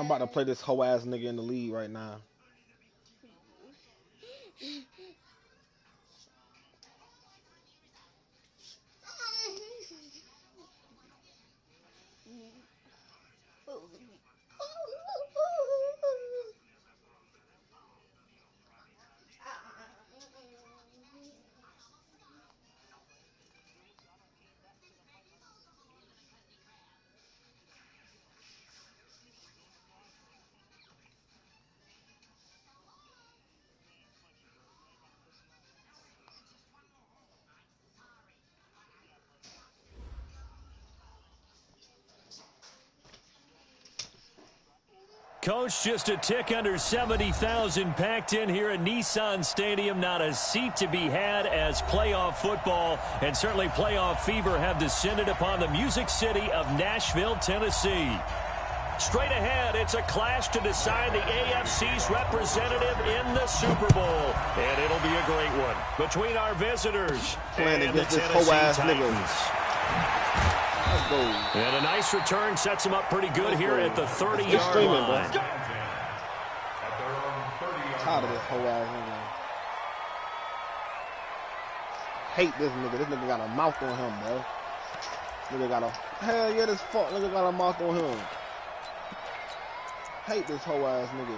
I'm about to play this hoe ass nigga in the league right now. Coach, just a tick under 70,000 packed in here at Nissan Stadium. Not a seat to be had as playoff football and certainly playoff fever have descended upon the Music City of Nashville, Tennessee. Straight ahead, it's a clash to decide the AFC's representative in the Super Bowl. And it'll be a great one between our visitors and the Tennessee Titans. Let's go. And a nice return sets him up pretty good here at the 30-yard line. Tired of this whole ass nigga. Hate this nigga. This nigga got a mouth on him, bro. Nigga got a hell yeah, this fuck nigga got a mouth on him. Hate this whole ass nigga.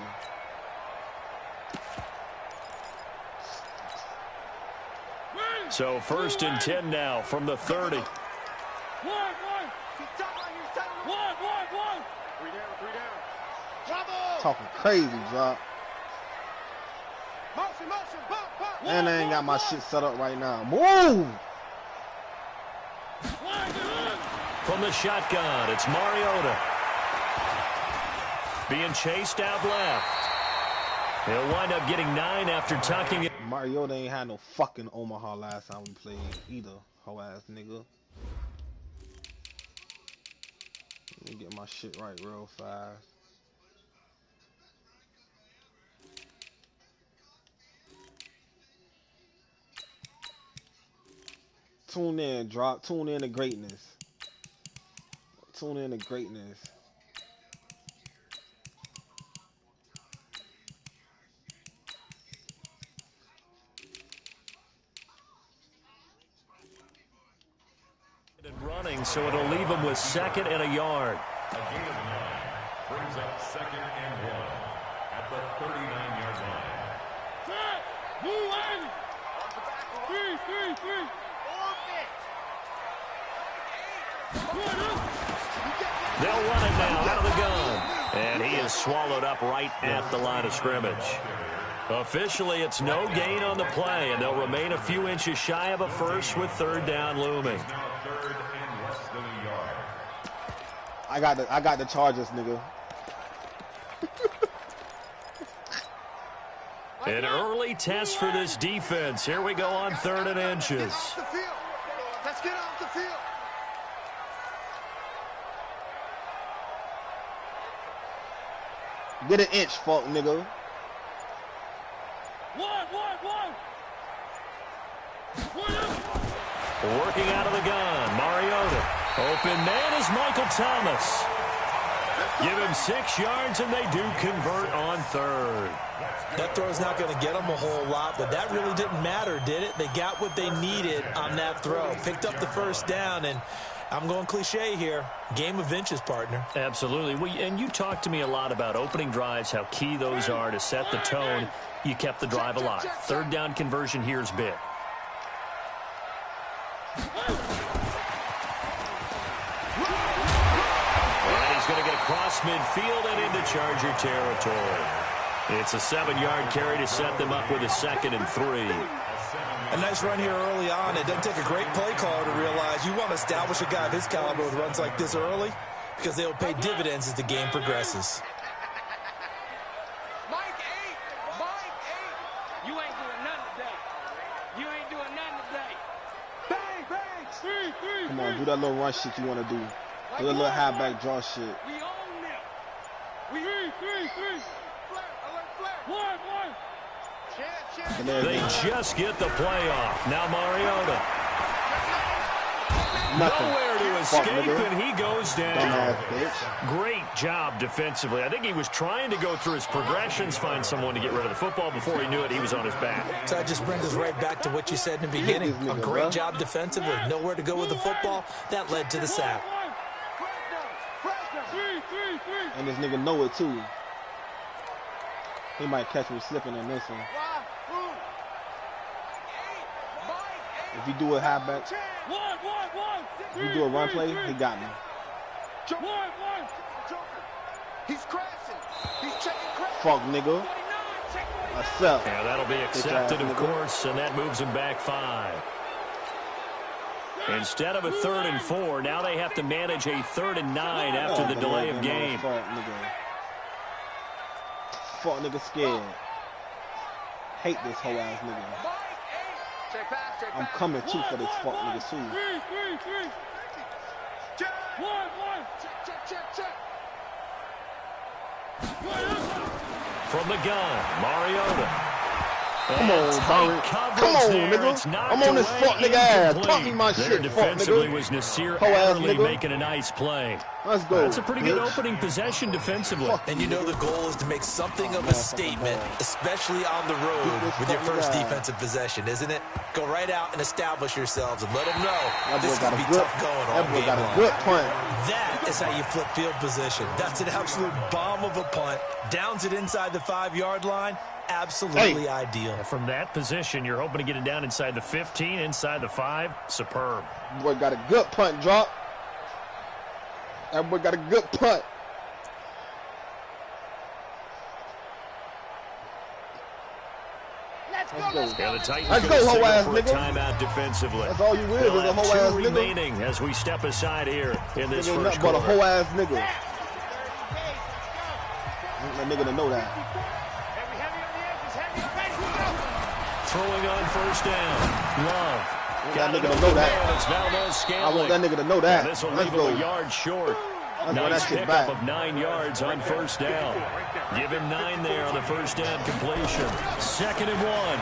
So 1st and 10 now from the 30. Talking crazy, drop. And I ain't got my shit set up right now. Move! From the shotgun, it's Mariota. Being chased out left. He'll wind up getting 9 after tucking it. Mariota ain't had no fucking Omaha last time we played either, hoe ass nigga. Let me get my shit right real fast. Tune in, drop. Tune in to greatness. Tune in to greatness. Running, so it'll leave him with 2nd and a yard. A gain of 9 brings up 2nd and 1 at the 39-yard line. Set! Move in! 3. They'll run it now out of the gun. And he is swallowed up right at the line of scrimmage. Officially, it's no gain on the play, and they'll remain a few inches shy of a first with 3rd down looming. I got the Chargers, nigga. An early test for this defense. Here we go on 3rd and inches. Let's get off the field. Get an inch, fuck, nigga. One. Working out of the gun, Mariota. Open man is Michael Thomas. Give him 6 yards, and they do convert on 3rd. That throw's not going to get them a whole lot, but that really didn't matter, did it? They got what they needed on that throw. Picked up the 1st down, and I'm going cliche here. Game of inches, partner. Absolutely. And you talked to me a lot about opening drives, how key those are to set the tone. You kept the drive alive. 3rd down conversion here is big. And he's going to get across midfield and into Charger territory. It's a 7-yard carry to set them up with a 2nd and 3. A nice run here early on. It doesn't take a great play caller to realize you want to establish a guy of his caliber with runs like this early because they'll pay dividends as the game progresses. Mike 8. You ain't doing nothing today. Bang. 3. Come on, do that little run shit you want to do. Do that little high back draw shit. We own them. We 3. One. They just get the play off. Now Mariota. Nothing. Nowhere to escape, and he goes down. Bitch. Great job defensively. I think he was trying to go through his progressions, find someone to get rid of the football. Before he knew it, he was on his back. So that just brings us right back to what you said in the beginning. A great job defensively, nowhere to go with the football. That led to the sack. And this nigga know it too. He might catch me slipping in this one. If you do a halfback, if you do a run play, he got me. He's crashing. He's checking crash. Fuck, nigga. Accept. Yeah, that'll be accepted, of course, and that moves him back 5. Instead of a 3rd and 4, now they have to manage a 3rd and 9 after the delay of game. Fuck nigga scared. Hate this whole ass nigga. I'm coming too for this fuck nigga too. From the gun, Mariota. Come on, Byron. Come on, nigga. I'm on this fuck nigga ass. Talk me my shit, fuck Defensively nigga. was Nasir Hoe ass Adderley nigga. making a nice play. Let's go. That's a pretty good bitch. opening possession defensively. And you know the goal is to make something of a statement, especially on the road with your first defensive possession, isn't it? Go right out and establish yourselves and let them know this is going to be tough going all game long. Good punt. That is how you flip field position. That's an absolute bomb of a punt. Downs it inside the 5-yard line. Absolutely ideal. From that position, you're hoping to get it down inside the 15, inside the 5. Superb. Boy got a good punt drop. That boy got a good punt. Let's go. Yeah, the Titans Let's gonna go, hoe signal ass for a nigga. timeout defensively. That's all you is They'll a have hoe 2 ass nigga. remaining as we step aside here in this Nigga first nothing but a quarter. hoe ass nigga. I want that nigga to know that. Throwing on first down. Love. That nigga to know that. It's Valdez Scantling. I want that nigga to know that. This will Let's leave him go. a yard short. Let's go Nice that shit pickup back. of 9 yards on first down. Give him 9 there on the first down completion. 2nd and 1.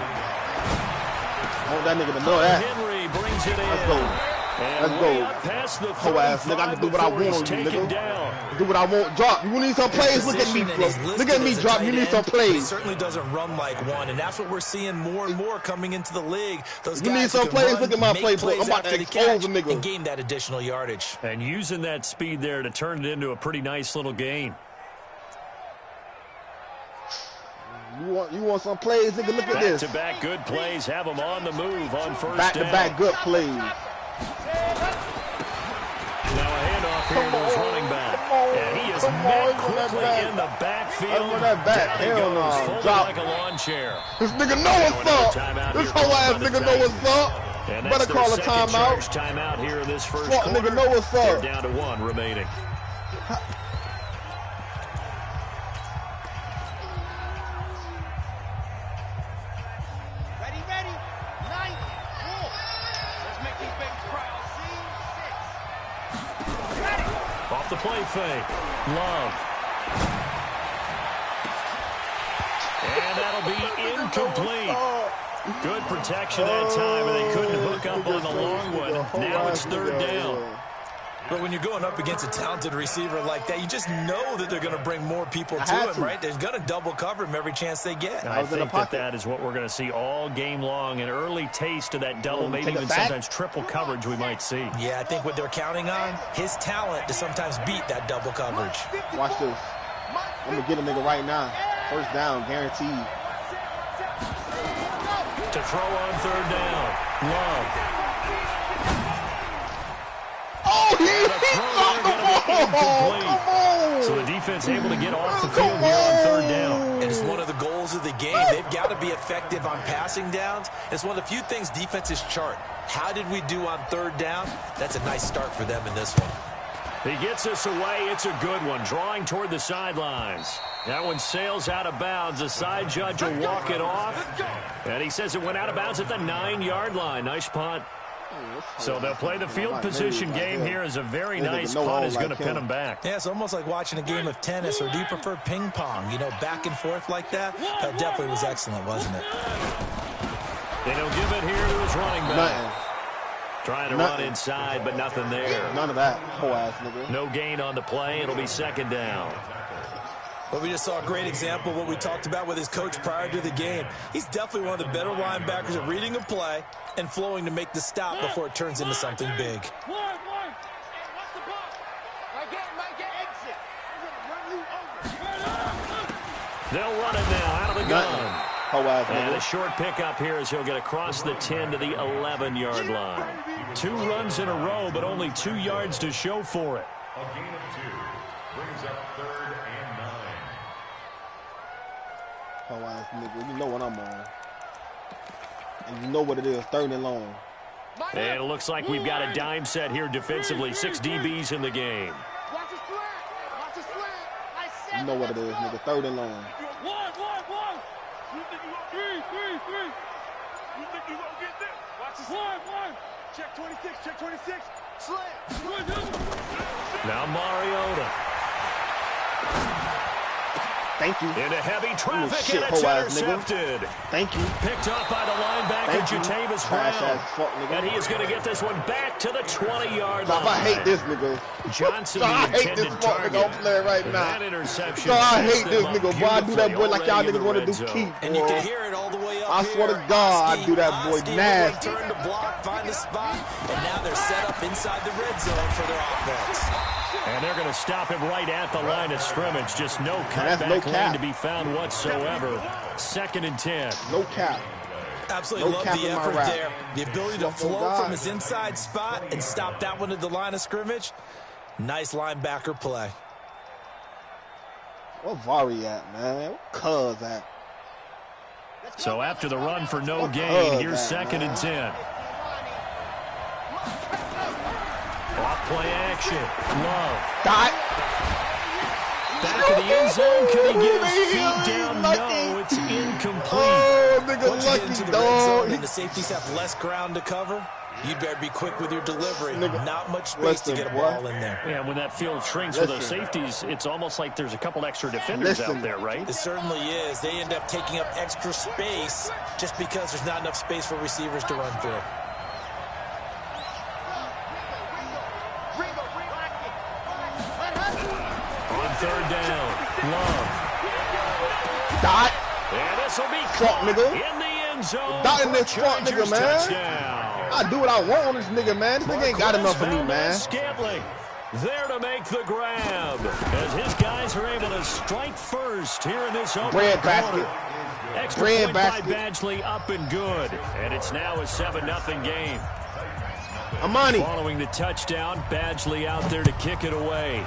I want that nigga to know that. Henry brings it in. Let's go. And Let's way go. up past the Hoe ass nigga, I can do what I before want he's on you, taken nigga. down. Do what I want. Drop. You need some plays? Look at me, bro. Look at me drop. You need some He plays. certainly doesn't run like one, and that's what we're seeing more and more coming into the league. Those You guys need some who can plays? run, Look at my make playbook. plays I'm about to after the expose catch a nigga. and gain that additional yardage. And using that speed there to turn it into a pretty nice little gain. You want some plays, nigga? Look at this. Back-to-back good plays have him on the move on first down. Back-to-back good plays. Now a handoff here to his running back. And he is met quickly in the backfield. Run that back. Down he Hell goes, no. folded Drop. like a lawn chair. This nigga know what's up. This whole ass nigga know what's up. And Better that's call a their second charge timeout. timeout here in this first Fuck, quarter. nigga know what's They're up. down to 1 remaining. Ready. 9. Let's make these babies proud. Off the play fake. Love. And that'll be incomplete. Good protection that time, and they couldn't hook up on the long one. Now it's 3rd down. But when you're going up against a talented receiver like that, you just know that they're going to bring more people to him, right? They're going to double cover him every chance they get. I think that is what we're going to see all game long. An early taste of that double, maybe even sometimes triple coverage we might see. Yeah, I think what they're counting on, his talent to sometimes beat that double coverage. Watch this. I'm going to get a nigga right now. First down, guaranteed. To throw on 3rd down. Love. Oh, he dropped the ball. Come on. So the defense able to get off the field here on 3rd down. And it's one of the goals of the game. They've got to be effective on passing downs. It's one of the few things defenses chart. How did we do on 3rd down? That's a nice start for them in this one. He gets us away. It's a good one. Drawing toward the sidelines. That one sails out of bounds. The side judge will walk it off. And he says it went out of bounds at the 9-yard line. Nice punt. So they'll play the field position game here as a very nice punt is going to pin them back. Yeah, it's almost like watching a game of tennis, or do you prefer ping pong? You know, back and forth like that? That definitely was excellent, wasn't it? And he'll give it here to his running back. Trying to run inside, but nothing there. None of that. Whole ass nigga. No gain on the play. It'll be second down. Well, we just saw a great example of what we talked about with his coach prior to the game. He's definitely one of the better linebackers at reading a play and flowing to make the stop before it turns into something big. They'll run it now out of the gun. And a short pickup here as he'll get across the 10 to the 11-yard line. 2 runs in a row, but only 2 yards to show for it. A gain of 2 brings up 3rd and 9. Whole ass nigga. You know what I'm on. And you know what it is. 3rd and long. And it looks like we've got a dime set here defensively. 6 DBs in the game. You know what it is, nigga. 3rd and long. You think you gonna 3. You think you gonna get this? Watch this. 1. Check 26. Check 26. Slant. Now Mariota. Thank you. Into heavy traffic, and it's intercepted. Thank you. Picked up by the linebacker, Jatavis Brown. And he is going to get this one back to the 20-yard line. I hate this nigga. Johnson, I hate this fuck nigga I'm playing right now. That interception. I hate this nigga. Boy, I do that boy like y'all niggas want to do keep. And you can hear it all the way up. I swear to God, I do that boy nasty. Turn to block, find a spot, and now they're set up inside the red zone for their offense. And they're going to stop him right at the line of scrimmage. Just no cutback lane to be found whatsoever. 2nd and 10. No cap. Absolutely love the effort there. The ability to flow from his inside spot and stop that one at the line of scrimmage. Nice linebacker play. Where Vari at, man? Where Cuz at? So after the run for no gain, here's 2nd and 10. Off play action. Love. Dot. Back of the end zone. Could he get his feet down? No, it's incomplete. Oh, nigga, Once you get into lucky, the red zone dog. and the safeties have less ground to cover, you better be quick with your delivery. Not much space to get a ball in there. Yeah, when that field shrinks with those safeties, it's almost like there's a couple extra defenders out there, right? It certainly is. They end up taking up extra space just because there's not enough space for receivers to run through. On 3rd down, Love. Dot. And this will be Fuck, nigga. in the end zone. Dot in this fuck, nigga, man. Touchdown. I do what I want on this nigga, man. This nigga ain't got enough for me, man. Scantling there to make the grab as his guys are able to strike first here in this opening Bread quarter. basket. Extra Bread point basket. by Badgley, up and good. And it's now a 7-0 game. Amani. Following the touchdown, Badgley out there to kick it away.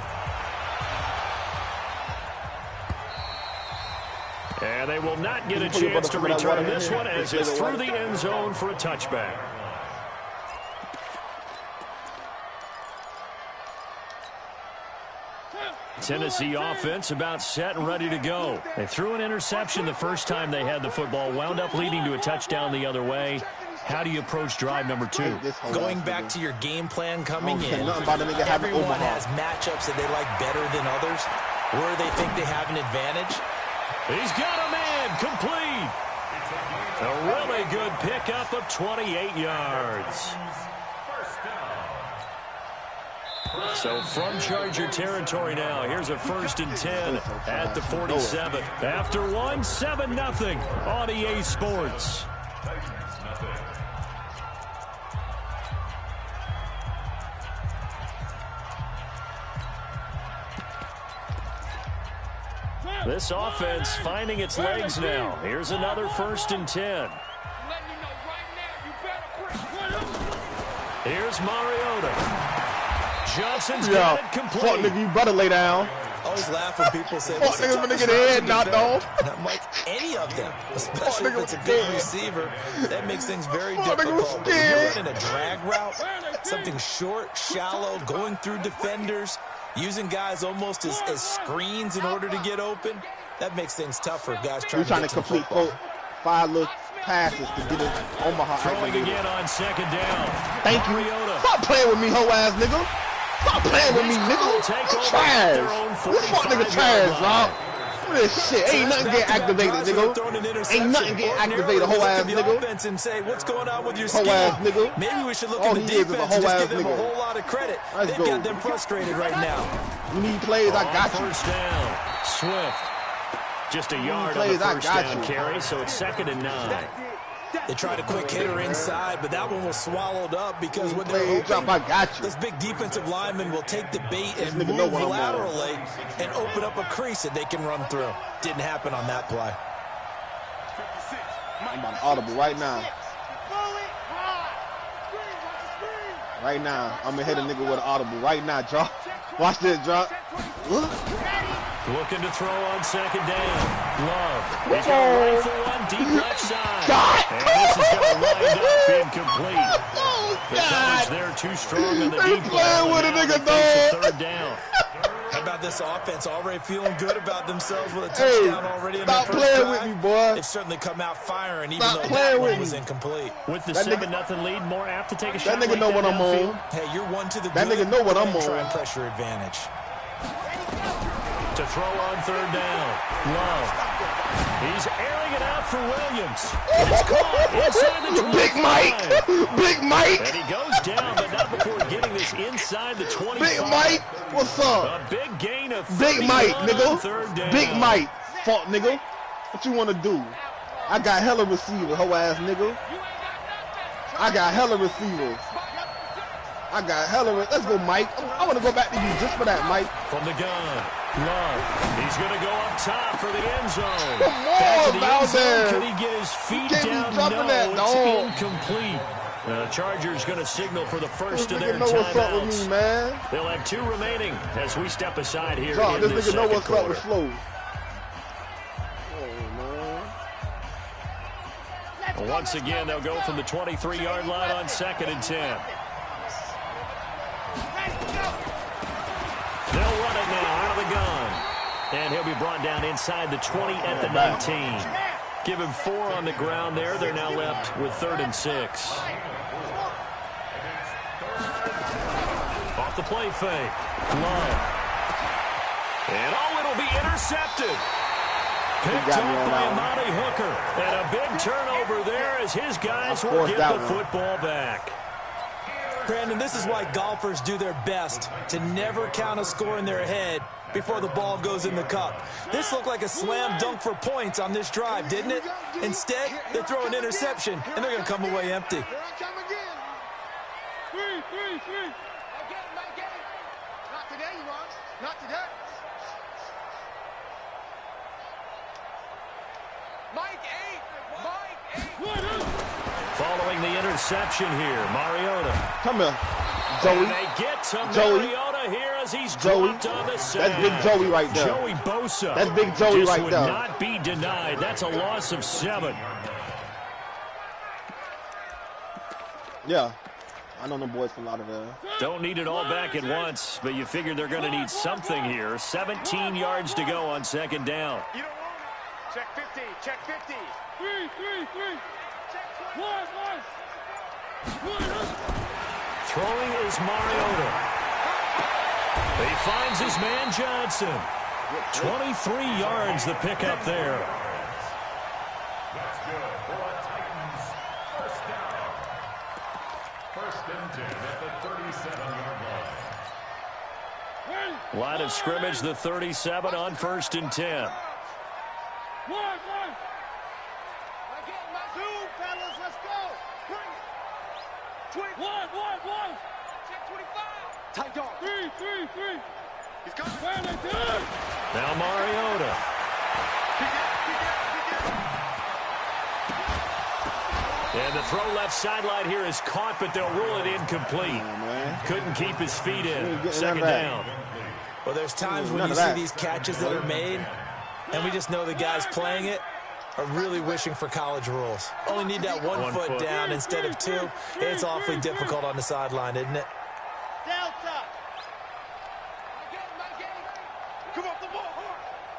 And they will not get a chance to return this one as it's through the end zone for a touchback. Tennessee offense about set and ready to go. They threw an interception the first time they had the football, wound up leading to a touchdown the other way. How do you approach drive number 2? Going back to your game plan coming in, everyone has matchups that they like better than others, where they think they have an advantage. He's got a man complete. A really good pickup of 28 yards. So from Charger territory now, here's a 1st and 10 at the 47. After one, 7-0 on EA Sports. This offense finding its legs now. Here's another 1st and 10. Here's Mariota. Johnson's got it complete. Fuck, nigga, you better lay down. I always laugh when people say, fuck, niggas finna get their head knocked off. And I'm like, any of them, especially if it's a good receiver, that makes things very difficult. When you're running a drag route, something short, shallow, going through defenders, using guys almost as screens in order to get open, that makes things tougher. Guys trying to complete 5 little passes to get it Omaha. Throwing again on 2nd down. Thank you. Stop playing with me, hoe ass nigga. Stop playing with me, nigga. You trash. This fuck nigga trash, dog. This shit ain't nothing getting activated, nigga. Ain't nothing getting activated, whole ass nigga. And say, what's going on with your whole ass nigga. Maybe we should look at the defense and just give them a whole lot of credit. They've got them frustrated right now. You need plays, I got you. First down, Swift. Just a yard on the first down carry, so it's 2nd and 9. They tried a quick hitter inside, but that one was swallowed up because when they're hoping this big defensive lineman will take the bait and move laterally and open up a crease that they can run through. Didn't happen on that play. I'm about to audible right now. Right now. I'm going to hit a nigga with an audible right now, drop. Watch this, drop. Looking to throw on 2nd down. Love. He's going to rifle one deep left side. God. And this is going to wind up incomplete. The coverage there too strong on the deep playing with a nigga, dog. 3rd down. How about this offense already feeling good about themselves with a touchdown already in the first playing drive? With me, boy. They've certainly come out firing, even though that one was incomplete. With the 7-0 lead, more apt to take a shot. That nigga know what I'm on. Hey, you're one to the that nigga know what I'm on. Try and pressure advantage. To throw on 3rd down. Love. He's airing it out for Williams. It's caught inside the 25. Big Mike. Big Mike. And he goes down, but not before getting this inside the 25. Big Mike. What's up? A big gain of Big Mike, nigga. 3rd down. Big Mike. Fuck, nigga. What you want to do? I got hella receivers, hoe ass nigga. I got hella receivers. Let's go, Mike. I want to go back to you just for that, Mike. From the gun. Love. He's going to go up top for the end zone. Come on, Valdez. Can he get his feet down? No, it's incomplete. The Chargers going to signal for the first of their timeouts. What's up with me, man? They'll have 2 remaining as we step aside here in this this nigga know second what's quarter. up with Flo. Oh, man. Once again, they'll go from the 23-yard line on 2nd and 10. They'll run it now out of the gun. And he'll be brought down inside the 20 at the 19. Give him 4 on the ground there. They're now left with 3rd and 6. Off the play fake. Love. And it'll be intercepted. Picked up by Amani Hooker. And a big turnover there as his guys will get the football back. Brandon, this is why golfers do their best to never count a score in their head before the ball goes in the cup. This looked like a slam dunk for points on this drive, didn't it? Instead, they throw an interception, and they're going to come away empty. Here I come again. Three. Not today, you want. Not today. Mike 8. Following the interception here, Mariota. Come here, Joey. And they get to Mariota here as he's dropped on the sack. That's Big Joey right there. Joey Bosa. That's Big Joey right there. Would not be denied. That's a loss of 7. Yeah. I know them boys from out of there. Don't need it all back at once, but you figure they're going to need something here. 17 yards to go on 2nd down. You don't want it. Check 50. Check 50. 3. One. Throwing is Mariota. He finds his man Johnson. 23 yards the pickup there. That's good for the Titans. First down. 1st and 10 at the 37-yard line. Line of scrimmage, the 37 on 1st and 10. One. Zoom, fellas, let's go. Bring it. 1. Check 25. Tight dog. 3. He's coming. Now Mariota. And the throw left sideline here is caught, but they'll rule it incomplete. Couldn't keep his feet in. 2nd down. Well, there's times when you see these catches that are made, and we just know the guys playing it are really wishing for college rules. Only need that one foot down instead of 2. It's awfully difficult on the sideline, isn't it? Delta. Come off the ball.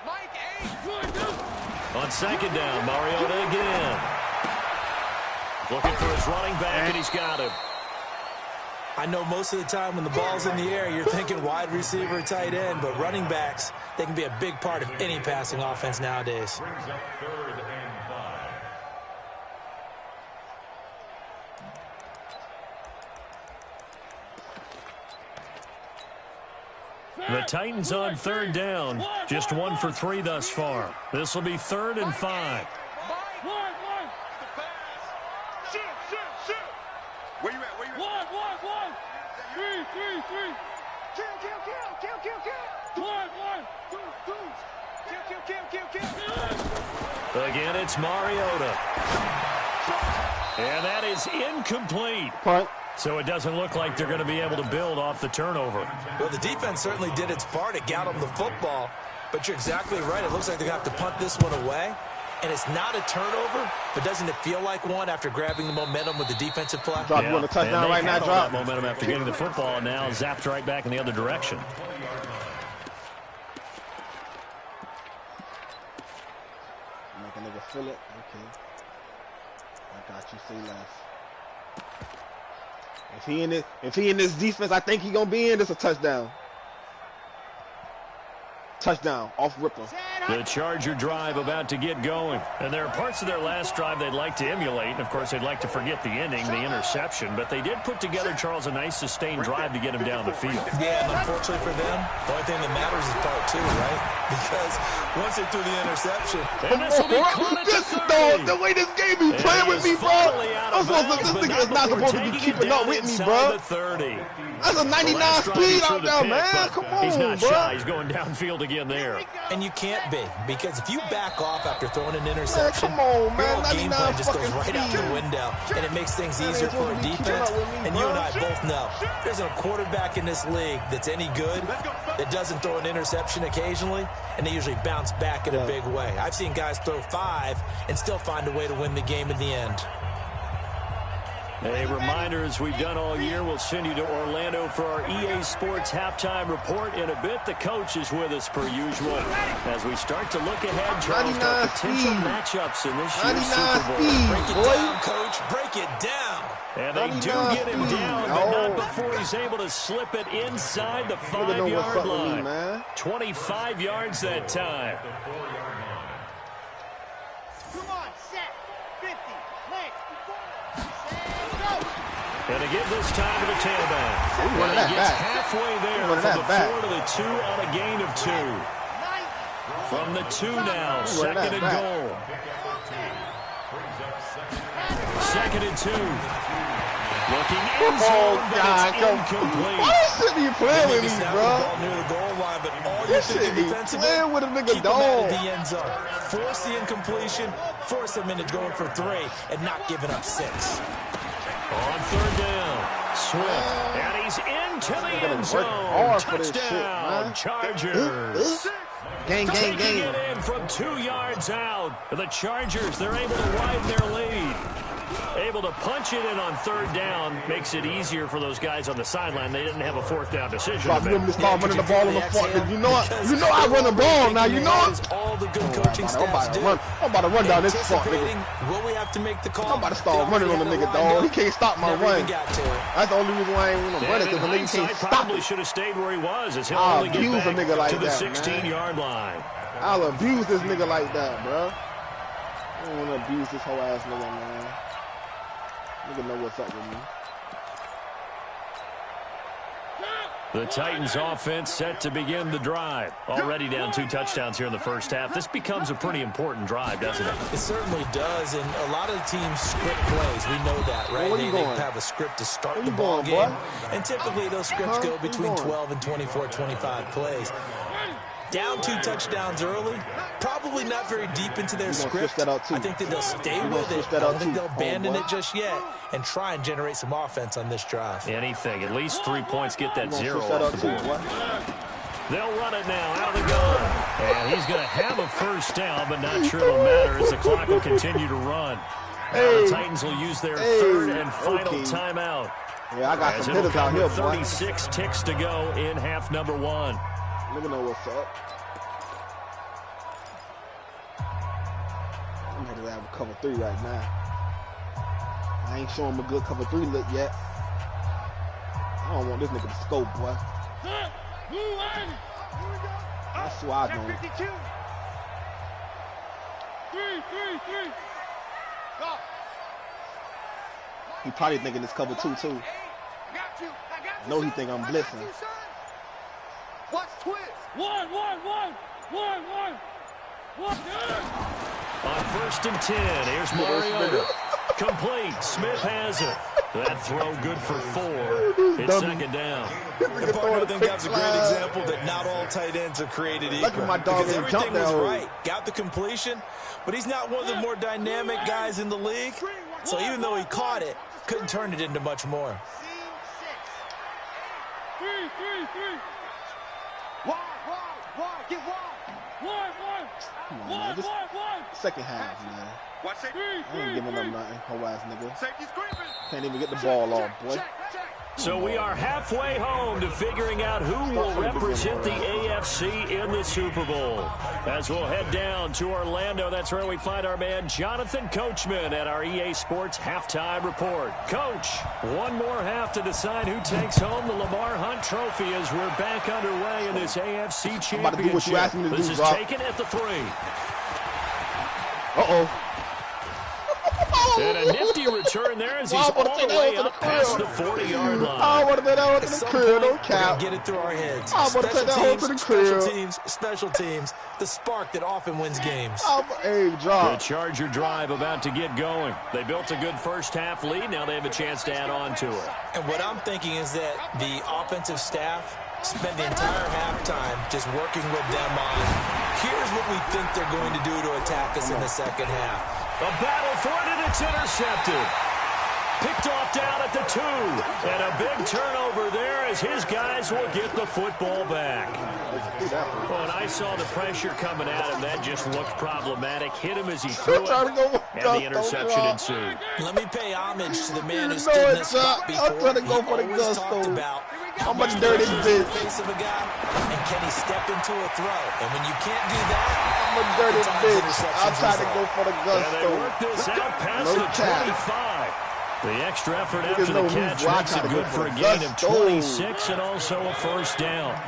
Mike 8. On 2nd down, Mariota again. Looking for his running back, and he's got him. I know most of the time when the ball's in the air, you're thinking wide receiver, tight end, but running backs, they can be a big part of any passing offense nowadays. Brings up 3rd and 5. The Titans on 3rd down. Just 1 for 3 thus far. This will be 3rd and 5. Where you at? Where you at? One. 3. Kill. Kill. Again, it's Mariota. And that is incomplete. Punt. So it doesn't look like they're going to be able to build off the turnover. Well, the defense certainly did its part. It got them the football. But you're exactly right. It looks like they're going to have to punt this one away. And it's not a turnover, but doesn't it feel like one after grabbing the momentum with the defensive play? Drop, you want a touchdown right now, drop. Momentum after getting the football, and now zapped right back in the other direction. Make a nigga feel it. Okay. I got you. Say less. If he in this defense, I think he gonna be in. This a touchdown. Touchdown off Ripper. The Charger drive about to get going. And there are parts of their last drive they'd like to emulate. And, of course, they'd like to forget the ending, the interception. But they did put together, Charles, a nice sustained drive to get him down the field. Yeah, and unfortunately for them, the only thing that matters is part 2, right? Because once they threw the interception. And this will be caught at the 30. The way this game be playing with me, bro. I'm supposed to, this nigga is not supposed to be keeping up with me, bro. That's a 99 speed out there, man. Come on, He's not bro. shy. He's going downfield again there. And you can't be, because if you back off after throwing an interception, man, come on, man. your whole game plan just goes right out speed. the window, and it makes things easier for a defense. And you and I both know there's a quarterback in this league that's any good that doesn't throw an interception occasionally, and they usually bounce back in a big way. I've seen guys throw 5 and still find a way to win the game in the end. A reminder, as we've done all year, we'll send you to Orlando for our EA Sports halftime report. In a bit, the coach is with us per usual. As we start to look ahead, Charles, to potential matchups in this year's Super Bowl. Break it down, Coach. Break it down. And they do get him down, but not before he's able to slip it inside the 5-yard line. 25 yards that time. Come on, set. 50. Lance. And to give this time to the tailback. When he gets halfway there from the 4 to the 2 on a gain of 2. From the 2 now, 2nd and goal. 2nd and 2. Looking in zone, but it's incomplete. Why should he play with me, bro? Near the goal line, but all you should do defensively, playing with a nigga, keep him out of the end zone. Force the incompletion, force him into going for 3, and not giving up 6. On 3rd down, Swift, and he's into the end zone. Touchdown, Chargers. Gang. Taking it in from 2 yards out. The Chargers, they're able to widen their lead. Able to punch it in on 3rd down. Makes it easier for those guys on the sideline. They didn't have a 4th down decision. You want me to start running the ball on the 4th? You know I run the ball now. You know it. All the good coaching staffs do. I'm about to run down this spot, nigga. Will we have to make the call? I'm about to start running on the nigga, dog. He can't stop my run. That's the only reason why I ain't want to run it, because the nigga can't stop probably it. should have stayed where he was, as he'll I'll only get abuse back a nigga like to the that, 16-yard line. I'll abuse this nigga like that, bro. I don't want to abuse this whole ass nigga, man. Nigga know what's up with me. The Titans offense set to begin the drive. Already down 2 touchdowns here in the first half. This becomes a pretty important drive, doesn't it? It certainly does, and a lot of the teams script plays. We know that, right? They have a script to start the ball game, and typically those scripts go between 12 and 24, 25 plays. Down 2 touchdowns early, probably not very deep into their script. I think that they'll stay with it. I don't think they'll abandon it just yet and try and generate some offense on this drive. Anything. At least 3 points, get that 0 off the board. They'll run it now out of the gun. And he's going to have a first down, but not sure it'll matter as the clock will continue to run. Now the Titans will use their 3rd and final timeout. Yeah, I got some hitters out here, boy. 36 ticks to go in half number 1. Nigga know what's up. I'm headed to have a cover 3 right now. I ain't showing him a good cover 3 look yet. I don't want this nigga to scope, boy. That's why I don't. 52. 3. Go. He probably thinking it's cover 2 too. I got you. I know he think I'm blitzing. Watch twist. One. On 1st and 10, here's Mariota. Complete. Smith has it. That throw good for 4. It's second down. And partner, I think that's a great example that not all tight ends are created equal. Look at my dog because everything was down. right. Got the completion, but he's not one of the more dynamic guys in the league. So even though he caught it, couldn't turn it into much more. 3. Wide. Get wide. Come on, man. Just second half, man. Watch it. I ain't giving up nothing, whole ass nigga. Safety screaming. Can't even get the ball off, boy. Check. So we are halfway home to figuring out who will represent the AFC in the Super Bowl. As we'll head down to Orlando, that's where we find our man Jonathan Coachman at our EA Sports Halftime Report. Coach, one more half to decide who takes home the Lamar Hunt Trophy as we're back underway in this AFC Championship. I'm about to do what you asked me to do, This is Rob. taken at the 3. Uh-oh. And a nifty return there as he's all the way up past the 40-yard line. I want to take that home to the crib, no cap. Get it through our heads. I want to take that home to the crib. Special teams, the spark that often wins games. Hey, The drop. Charger drive about to get going. They built a good first-half lead. Now they have a chance to add on to it. And what I'm thinking is that the offensive staff spend the entire halftime just working with them on, here's what we think they're going to do to attack us in the second half. A battle for it, and it's intercepted. Picked off down at the 2. And a big turnover there as his guys will get the football back. Well, and I saw the pressure coming at him. That just looked problematic. Hit him as he threw it, and the interception ensued. Let me pay homage to the man who stood in this spot before. I'm trying to go for the He always gusto. talked about How much dirty the bitch. face of a guy, and can he step into a throw? And when you can't do that, I'm a dirty bitch. I'm trying to go for the And they gusto. work this out past No the cap. 25. The extra effort There's after no the catch move. Why makes try it to go good for for a the gain of gusto? 26 and also a first down.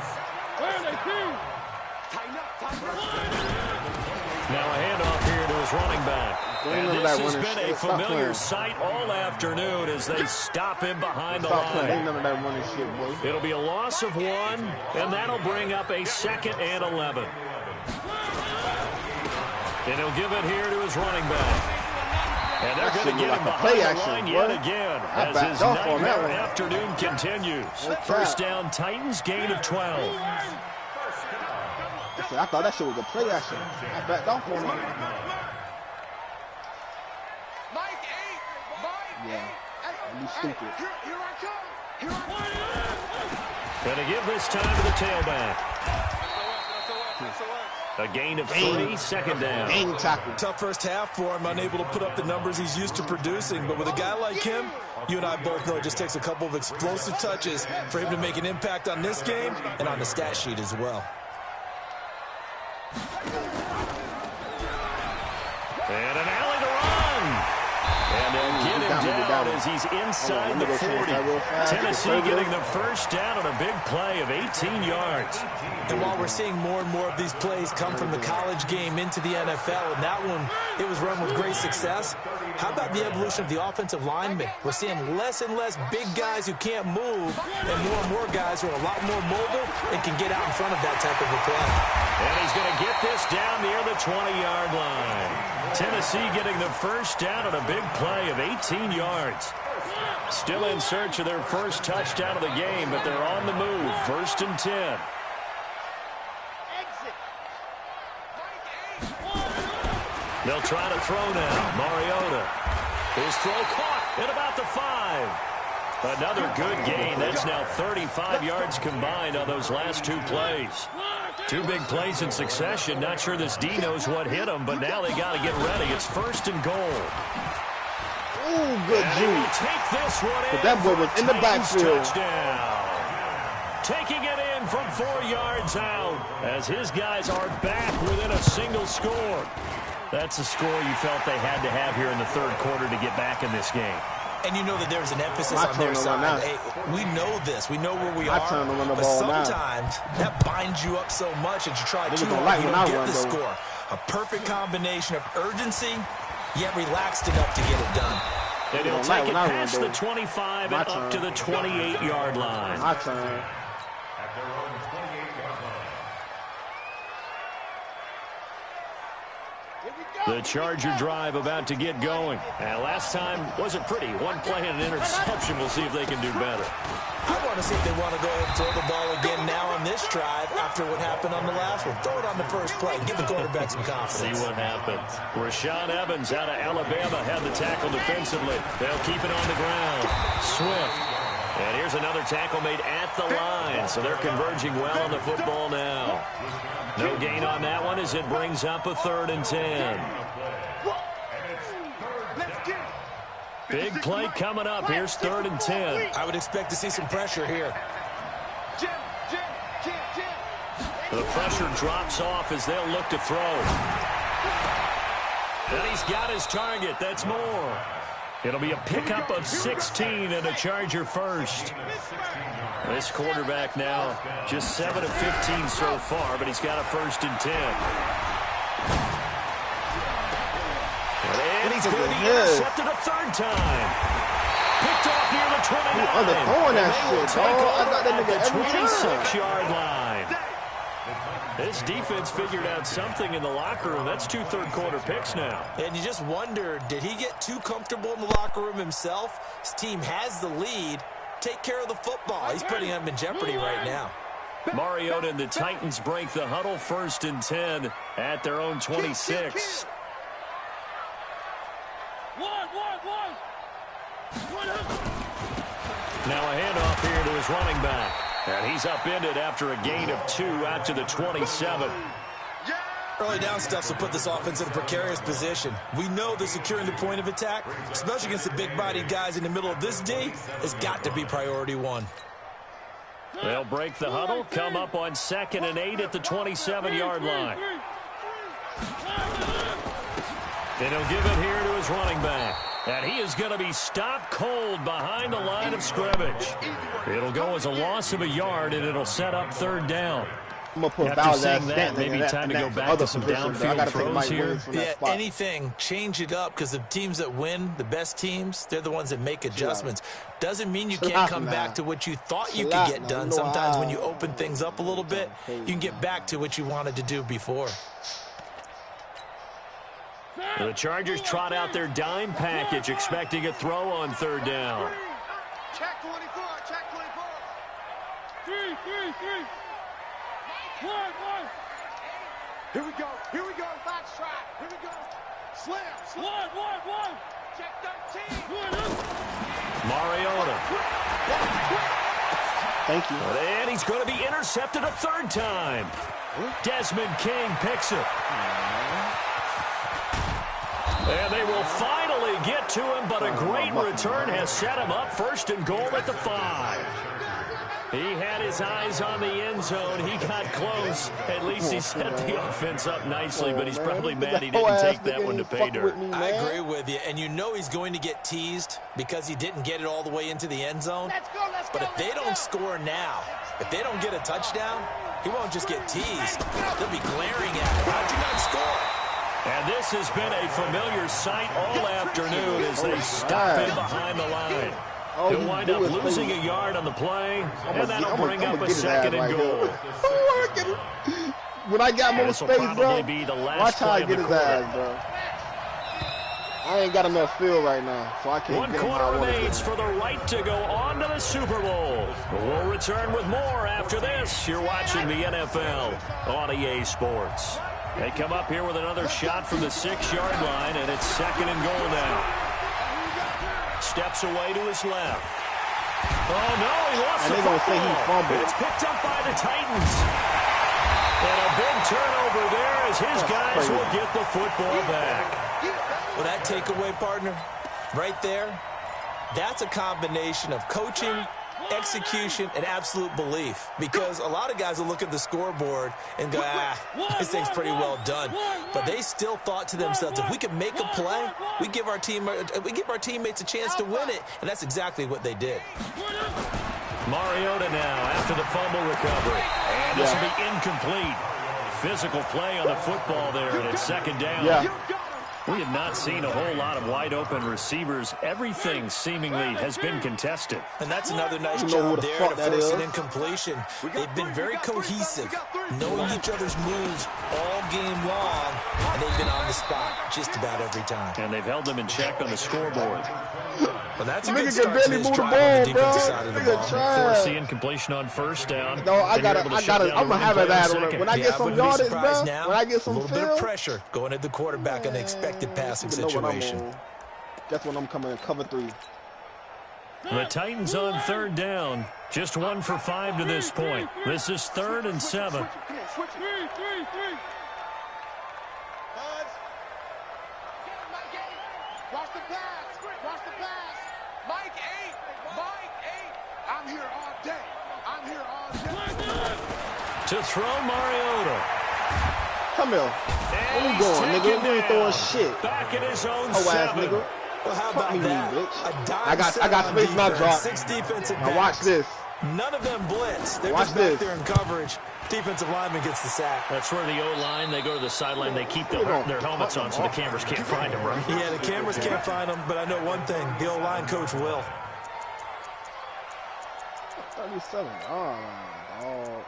Now a handoff here to his running back. And this has been a familiar sight all afternoon as they stop him behind the Stop playing. Ain't line. none of that running shit, boy. It'll be a loss of 1, and that'll bring up a 2nd and 11. And he'll give it here to his running back. And they're going to get him behind the line yet again as his nightmare afternoon continues. First down, Titans, gain of 12. I thought that shit was a play action. I backed off on it. Yeah, I'd be stupid. Here I come. And to give this time to the tailback. A gain of 3, second down. Gang tackle. tough first half for him, unable to put up the numbers he's used to producing. But with a guy like him, you and I both know it just takes a couple of explosive touches for him to make an impact on this game and on the stat sheet as well. And an alley to run. And they'll get him down as he's inside the 40. Tennessee getting the first down on a big play of 18 yards. And while we're seeing more and more of these plays come from the college game into the NFL, and that one, it was run with great success, how about the evolution of the offensive linemen? We're seeing less and less big guys who can't move and more guys who are a lot more mobile and can get out in front of that type of a play. And he's going to get this down near the 20-yard line. Tennessee getting the first down on a big play of 18 yards. Still in search of their first touchdown of the game, but they're on the move. 1st and 10. They'll try to throw now. Mariota. His throw caught at about the 5. Another good gain. That's now 35 yards combined on those last 2 plays. 2 big plays in succession. Not sure this D knows what hit him, but now they got to get ready. It's 1st and goal. Ooh, good And he will juice. take this one in. That boy was in the backfield. Touchdown. Taking it in from 4 yards out as his guys are back within a single score. That's a score you felt they had to have here in the 3rd quarter to get back in this game. And you know that there's an emphasis on their side. Hey, we know this. We know where we are. But sometimes that binds you up so much that you try too hard, you don't get the score. A perfect combination of urgency, yet relaxed enough to get it done. And he'll take it past the 25 and up to the 28-yard line. My turn. The Charger drive about to get going. And last time wasn't pretty. One play and an interception. We'll see if they can do better. I want to see if they want to go ahead and throw the ball again now on this drive after what happened on the last one. Throw it on the first play. Give the quarterback some confidence. See what happens. Rashaan Evans out of Alabama had the tackle defensively. They'll keep it on the ground. Swift. And here's another tackle made at the line. So they're converging well on the football now. No gain on that one as it brings up a 3rd and 10. Big play coming up. Here's 3rd and 10. I would expect to see some pressure here. The pressure drops off as they'll look to throw. And he's got his target. That's more. It'll be a pickup of 16 and a Charger first. This quarterback now just 7 of 15 so far, but he's got a 1st and 10. And he's going to be intercepted a 3rd time. Picked off near the 29. Underthrowing that shit, dog. I got that nigga every time. 26-yard line. This defense figured out something in the locker room. That's 2 third-quarter picks now. And you just wonder, did he get too comfortable in the locker room himself? His team has the lead. Take care of the football. He's putting them in jeopardy right now. Mariota and the Titans break the huddle 1st and 10 at their own 26. Now a handoff here to his running back. And he's upended after a gain of 2 out to the 27. Early down stuff will put this offense in a precarious position. We know that securing the point of attack, especially against the big-bodied guys in the middle of this D, has got to be priority 1. They'll break the huddle, come up on 2nd and 8 at the 27-yard line. And he'll give it here to his running back. And he is going to be stopped cold behind the line of scrimmage. It'll go as a loss of a yard, and it'll set up 3rd down. I'm going to put After seeing that, maybe time to go back to some downfield throws here. Yeah, anything, change it up, because the teams that win, the best teams, they're the ones that make adjustments. Doesn't mean you can't come back to what you thought you could get done. Sometimes when you open things up a little bit, you can get back to what you wanted to do before. The Chargers trot out their dime package, expecting a throw on 3rd down. Check 24, check 24. 3. 1. Here we go, box trap. Here we go. Slam. 1. Check 13. Mariota. Thank you. And he's going to be intercepted a 3rd time. Desmond King picks it. And they will finally get to him, but a great return has set him up 1st and goal at the 5. He had his eyes on the end zone. He got close. At least he set the offense up nicely, but he's probably mad he didn't take that one to pay dirt. I agree with you, and you know he's going to get teased because he didn't get it all the way into the end zone. But if they don't score now, if they don't get a touchdown, he won't just get teased. They'll be glaring at him. How'd you not score? And this has been a familiar sight all afternoon as they stop him behind the line. He'll wind up losing a yard on the play, and that'll bring up a 2nd and goal. When I got more space, bro, watch how I get his ass, bro. I ain't got enough field right now, so I can't get him. 1 quarter remains for the right to go on to the Super Bowl. We'll return with more after this. You're watching the NFL on EA Sports. They come up here with another shot from the 6-yard line, and it's 2nd and goal now. Steps away to his left. Oh, no, he lost the football. It's picked up by the Titans. And a big turnover there as his guys will get the football back. Well, that takeaway, partner, right there, that's a combination of coaching execution, and absolute belief. Because a lot of guys will look at the scoreboard and go, this thing's pretty well done. But they still thought to themselves, if we can make a play, we give our teammates a chance to win it. And that's exactly what they did. Mariota now after the fumble recovery. And this will be incomplete. Physical play on the football there, and it's second down. Yeah. We have not seen a whole lot of wide-open receivers. Everything seemingly has been contested. And that's another nice job there to force an incompletion. They've been very cohesive, knowing each other's moves all game long, and they've been on the spot just about every time. And they've held them in check on the scoreboard. Well, that's a good start to this drive on the defensive side of the ball. Force the incompletion on first down. No, I'm gonna have it at him. When I get some yardage, bro, when I get some a little bit of pressure going at the quarterback in an expected passing situation. Guess when I'm coming in cover 3. The Titans on third down. Just 1 for 5 to this point. This is 3rd and 7. Watch the pass. Watch the pass. Mike 8. Mike 8. I'm here all day. I'm here all day. To throw Mariota. Come here. Where you going, nigga? You ain't throwing shit. Back in his own Oh, ass 7. nigga. Well, how about that? Bitch. I got space and I drop. 6 defensive backs. Now watch this. None of them blitz. They're Watch just this. back there in coverage. Defensive lineman gets the sack. That's where the O-line, they go to the sideline, they keep their helmets on so the cameras can't find them, right? Yeah, the cameras can't find them, but I know one thing. The O-line coach will. 37. Oh, dog.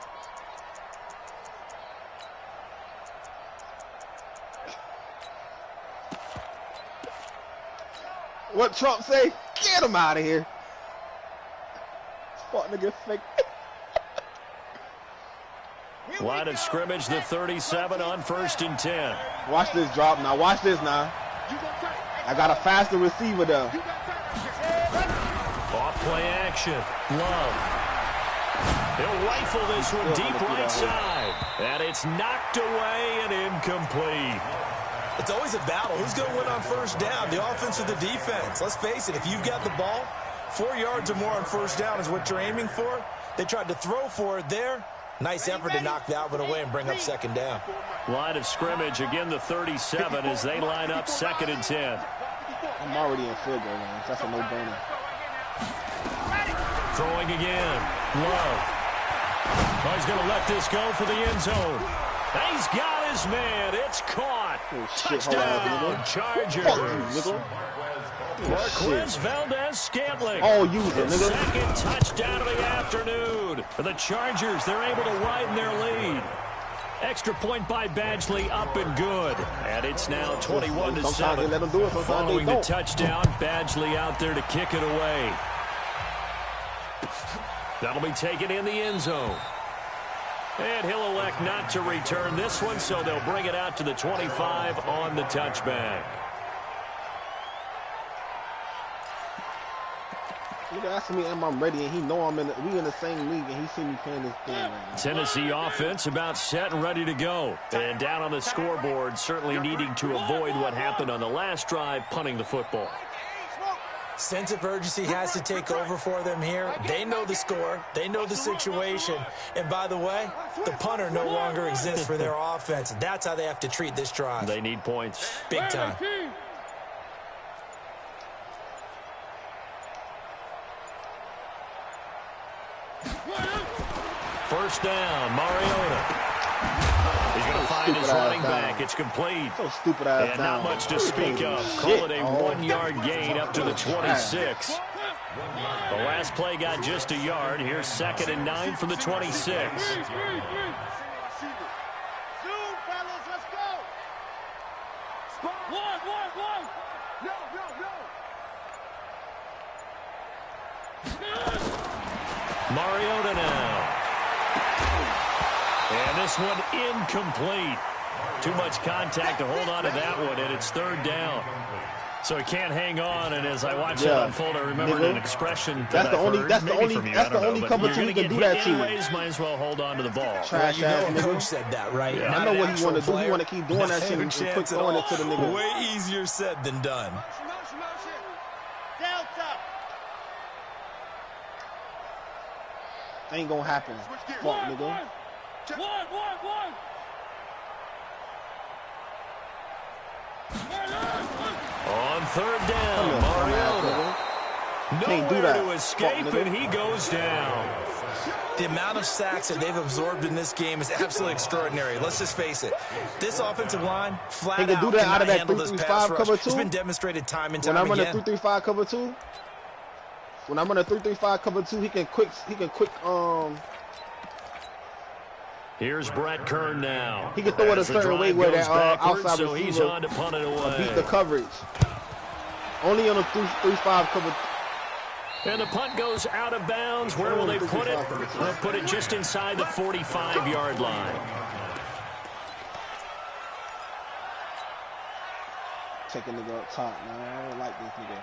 What Trump say? Get him out of here. Fuck nigga fake. Line of scrimmage, the 37 on 1st and 10. Watch this drop now. Watch this now. I got a faster receiver though. Off play action. Love. He'll rifle this one deep right side. And it's knocked away and incomplete. It's always a battle. Who's going to win on first down, the offense or the defense? Let's face it, if you've got the ball, 4 yards or more on first down is what you're aiming for. They tried to throw for it there. Nice effort to knock that one away and bring up second down. Line of scrimmage, again the 37 as they line up 2nd and 10. I'm already in field goal range. That's a no-brainer. Throwing again. Love. Oh, he's going to let this go for the end zone. He's got his man. It's caught. Oh, shit. Touchdown, Chargers. Fuck you, nigga. Marquez Valdes-Scantling. Oh, use it, nigga. Second touchdown of the afternoon. For the Chargers, they're able to widen their lead. Extra point by Badgley, up and good. And it's now 21-7. Sometimes they let them do it, sometimes Following they don't. the touchdown, Badgley out there to kick it away. That'll be taken in the end zone. And he'll elect not to return this one, so they'll bring it out to the 25 on the touchback. He's asking me, am I ready? And he know I'm in. We in the same league, and he see me playing this game right now. Tennessee offense about set and ready to go. And down on the scoreboard, certainly needing to avoid what happened on the last drive, punting the football. Sense of urgency has to take over for them here. They know the score. They know the situation. And by the way, the punter no longer exists for their offense. That's how they have to treat this drive. They need points. Big time. First down, Mariota. He's going to find his running back. It's complete. So stupid ass And not much to speak of. Call it a 1-yard gain up to the 26. The last play got just a yard. Here's 2nd and 9 from the 26. Mariota now. And this one incomplete. Too much contact to hold on to that one, and it's 3rd down. So he can't hang on, and as I watch it unfold, I remembered an expression that I've heard, that's the only cover two you can do that to. Anyways, might as well hold on to the ball. Trash ass The nigga. coach said that, right? Yeah. I know what he want to do. He want to keep doing that shit and quit throwing it to the nigga. Way easier said than done. Delta. Ain't gonna happen. Fuck, nigga. One. On third down, Mariota. Can't do that. Nowhere to escape, and he goes down. The amount of sacks that they've absorbed in this game is absolutely extraordinary. Let's just face it. This offensive line flat out do that cannot out of that handle this 3-3-5 pass rush. cover It's two? been demonstrated time and time When I'm running again. 3-3-5 cover 2, when I'm running 3-3-5 cover 2, he can quick Here's Brett Kern now. He can throw it a As the certain way drive where goes that backwards, outside so he's receiver on to punt it away. beat the coverage. Only on a 3-5 cover. And the punt goes out of bounds. Where will they put it? They'll put it just inside the 45-yard line. Take a nigga up top, man. I don't like this nigga.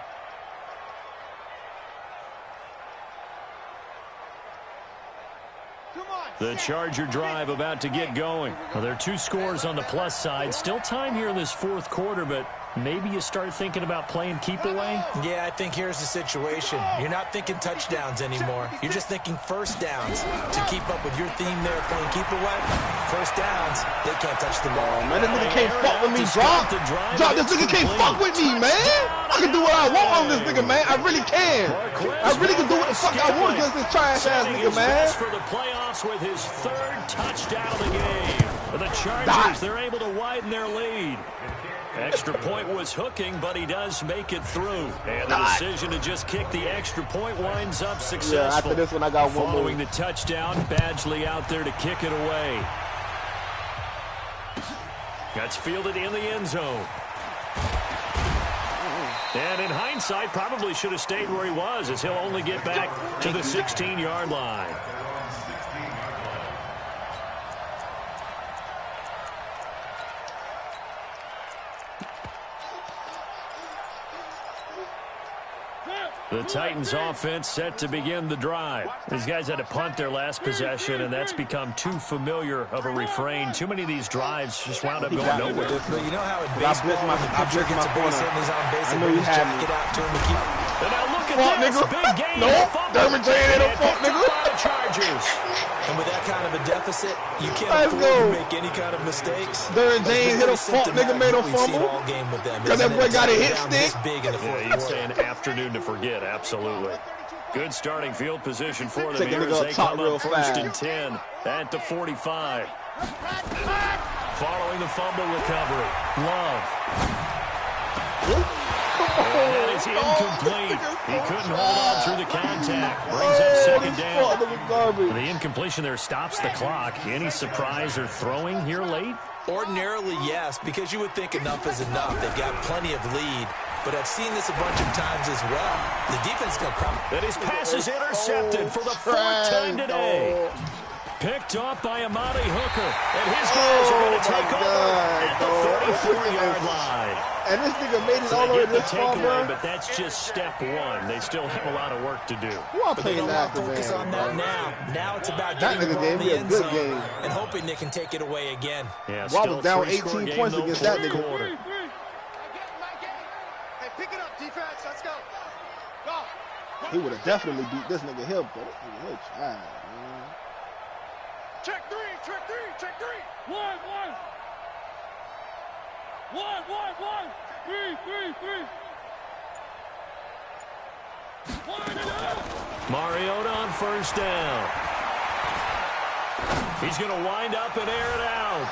The Charger drive about to get going. Well, there are 2 scores on the plus side. Still time here in this fourth quarter, but maybe you start thinking about playing keep away? Yeah, I think here's the situation. You're not thinking touchdowns anymore. You're just thinking first downs. To keep up with your theme there, playing keep away, first downs, they can't touch the ball. Man, this nigga can't fuck with me, Drop. Drop, this nigga can't fuck with me, man. I can do what I want on this nigga, man. I really can. I really can do what the fuck I want against this trash-ass nigga, man. For the playoffs with his 3rd touchdown of the game. For the Chargers, they're able to widen their lead. Extra point was hooking, but he does make it through. And the decision to just kick the extra point winds up successful. Yeah, after this one, I got one more. Following the touchdown, Badgley out there to kick it away. That's fielded in the end zone. And in hindsight, probably should have stayed where he was, as he'll only get back to the 16-yard line. The Titans offense set to begin the drive. These guys had to punt their last possession, and that's become too familiar of a refrain. Too many of these drives just wound up going nowhere. But you know how in baseball, when the pitcher gets a base hit and he's on base, they really jack it out to him to keep. And now look at Fuck, this nigga. big game. No, Derwin James ain't no fuck, nigga. Chargers. And with that kind of a deficit, you can't Let's afford go. to make any kind of mistakes. Derwin James hit a fuck nigga, made a fumble. Cause that boy got a hit stick. Big in the fourth You'd say an afternoon to forget, absolutely. Good starting field position for them Take a here nigga as up they top come real up first and fast. 10 at the 45. Following the fumble recovery, Love. And that is incomplete. He couldn't hold on through the contact. Brings up second down. The incompletion there stops the clock. Any surprise or throwing here late? Ordinarily, yes, because you would think enough is enough. They've got plenty of lead, but I've seen this a bunch of times as well. The defense can come. And his pass is intercepted for the 4th time today. Picked off by Amari Hooker. And his guys are going to take over at the 34-yard line. And this nigga made it So all the they way get to the this far, takeaway, bro. but that's just step 1. They still have a lot of work to do. Who I But they playing don't want to after, focus on that man? now. Now it's about That getting the nigga ball in gave me the a end good zone game. and hoping they can take it away again. Yeah, Well, I still was down 3-score 18 game, points though, against that fourth nigga. quarter. Hey, pick it up, defense. Let's go. Go. He would have definitely beat this nigga Hill, but this nigga Hill tried, man. Check three. One. Three. Mariota on first down. He's going to wind up and air it out.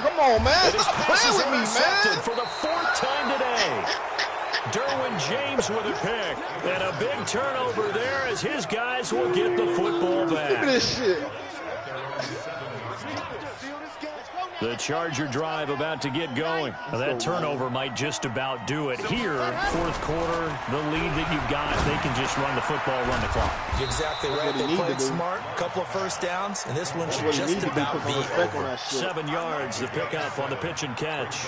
Come on, man. And his Stop pass playing is with me, intercepted man. for the 4th time today. Derwin James with a pick. And a big turnover there as his guys will get the football Look at back. this shit. The Charger drive about to get going. Now, that turnover might just about do it. Here, fourth quarter, the lead that you've got, they can just run the football, run the clock. You're exactly right. what he They need to played do. smart, couple of first downs, and this one should What he just need to do, about put some be respect on over. that shit. 7 yards, the pickup on the pitch and catch.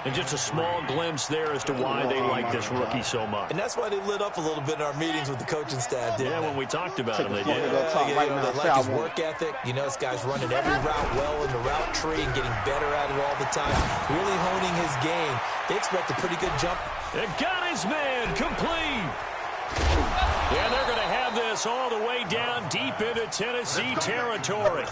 And just a small glimpse there as to why they like this rookie so much. And that's why they lit up a little bit in our meetings with the coaching staff, didn't Yeah, they? when we talked about Take him, the they did. fucking up top right now. They Say like I his won't. work ethic. You know, this guy's running every route well in the route tree and getting better at it all the time. Really honing his game. They expect a pretty good jump. It got his man complete. And they're going to have this all the way down deep into Tennessee territory.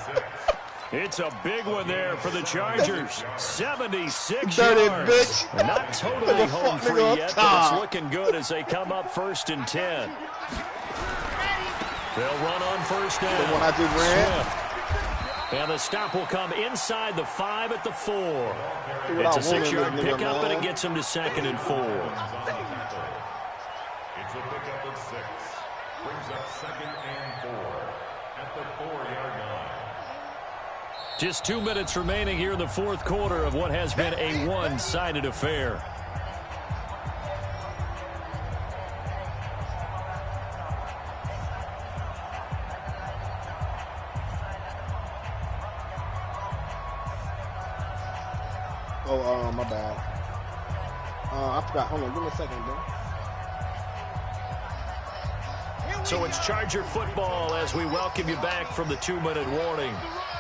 It's a big one there for the Chargers. 76 dirty yards. bitch. Not totally home free yet, but it's looking good as they come up 1st and 10. They'll run on 1st down. The one I just ran. Swift. And the stop will come inside the 5 at the 4. It's a 6-yard pickup, and it gets him to 2nd and 4. It's a pickup of 6. Brings up 2nd and 4 at the 4-yard line. Just 2 minutes remaining here in the 4th quarter of what has been a one-sided affair. Oh, my bad. I forgot. Hold on, give me a second, bro. So it's Charger football as we welcome you back from the 2-minute warning.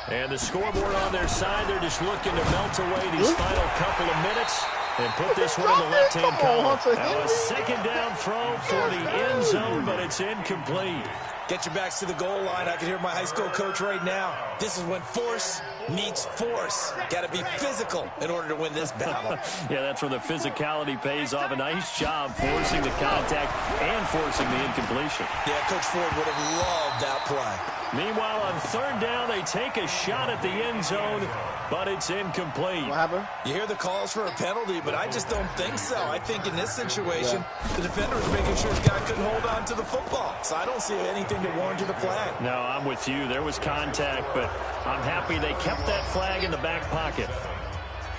And the scoreboard on their side, they're just looking to melt away these final couple of minutes and put this one in the left-hand column. Now a 2nd down throw for the end zone, but it's incomplete. Get your backs to the goal line. I can hear my high school coach right now. This is when force meets force. Got to be physical in order to win this battle. Yeah, that's where the physicality pays off. A nice job forcing the contact and forcing the incompletion. Yeah, Coach Ford would have loved that play. Meanwhile, on 3rd down, they take a shot at the end zone, but it's incomplete. What happened? You hear the calls for a penalty, but I just don't think so. I think in this situation, the defender was making sure his guy couldn't hold on to the football. So I don't see anything to warrant the flag. No, I'm with you. There was contact, but I'm happy they kept that flag in the back pocket.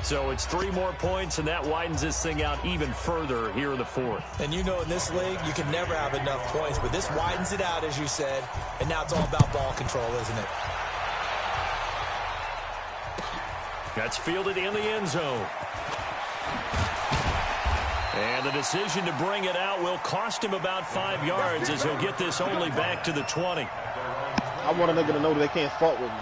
So it's 3 more points, and that widens this thing out even further here in the 4th. And you know in this league, you can never have enough points, but this widens it out, as you said, and now it's all about ball control, isn't it? That's fielded in the end zone. And the decision to bring it out will cost him about 5 yards as he'll get this only back to the 20. I want a nigga to know that they can't fault with me.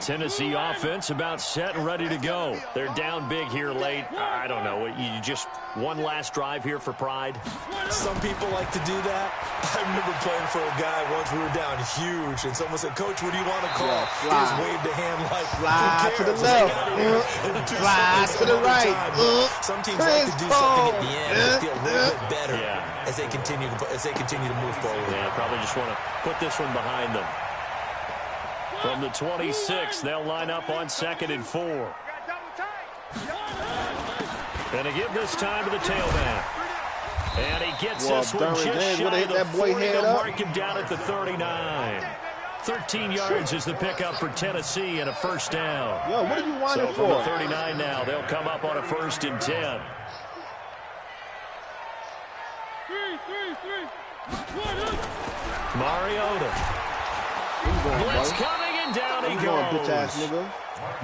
Tennessee offense about set and ready to go. They're down big here late. I don't know. You just one last drive here for pride? Some people like to do that. I remember playing for a guy once. We were down huge, and someone said, "Coach, what do you want to call?" He just waved a hand like, slide to the left, slide to the right. Some teams like to do something at the end to feel a little bit better as they continue to move forward. Yeah, probably just want to put this one behind them. From the 26, they'll line up on 2nd and 4. And to give this time to the tailback. And he gets this one just shy of the 40. They'll mark him down at the 39. 13 yards is the pickup for Tennessee and a 1st down. Yo, what are you wanting for? From the 39 now, they'll come up on a 1st and 10. Mariota. Blitz coming, and down he goes.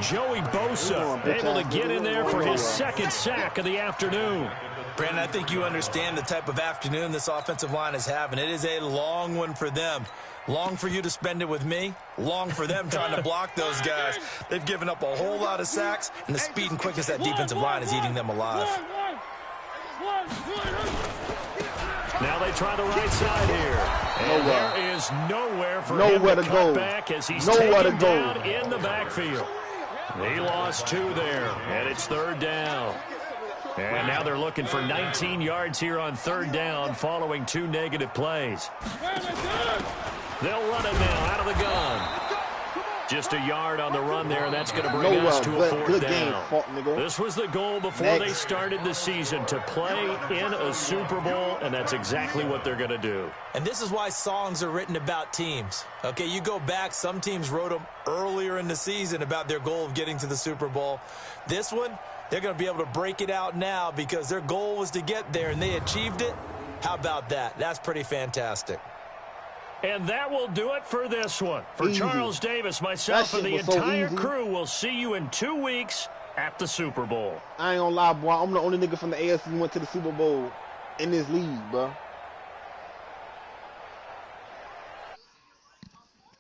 Joey Bosa able to get in there for his 2nd sack of the afternoon. Brandon, I think you understand the type of afternoon this offensive line is having. It is a long one for them. Long for you to spend it with me. Long for them trying to block those guys. They've given up a whole lot of sacks, and the speed and quickness of that defensive line is eating them alive. Now they try the right side here. And there is nowhere for him to cut back as he's taken down in the backfield. He lost 2 there, and it's 3rd down. And now they're looking for 19 yards here on 3rd down following 2 negative plays. They'll run it now out of the gun. Just a yard on the run there, and that's going to bring us to a 4th down. This was the goal before they started the season, to play in a Super Bowl, and that's exactly what they're going to do. And this is why songs are written about teams. Okay, you go back, some teams wrote them earlier in the season about their goal of getting to the Super Bowl. This one, they're going to be able to break it out now because their goal was to get there, and they achieved it. How about that? That's pretty fantastic. And that will do it for this one. For Charles Davis, myself, and the entire crew, will see you in 2 weeks at the Super Bowl. I ain't gonna lie, boy. I'm the only nigga from the AFC who went to the Super Bowl in this league, bro.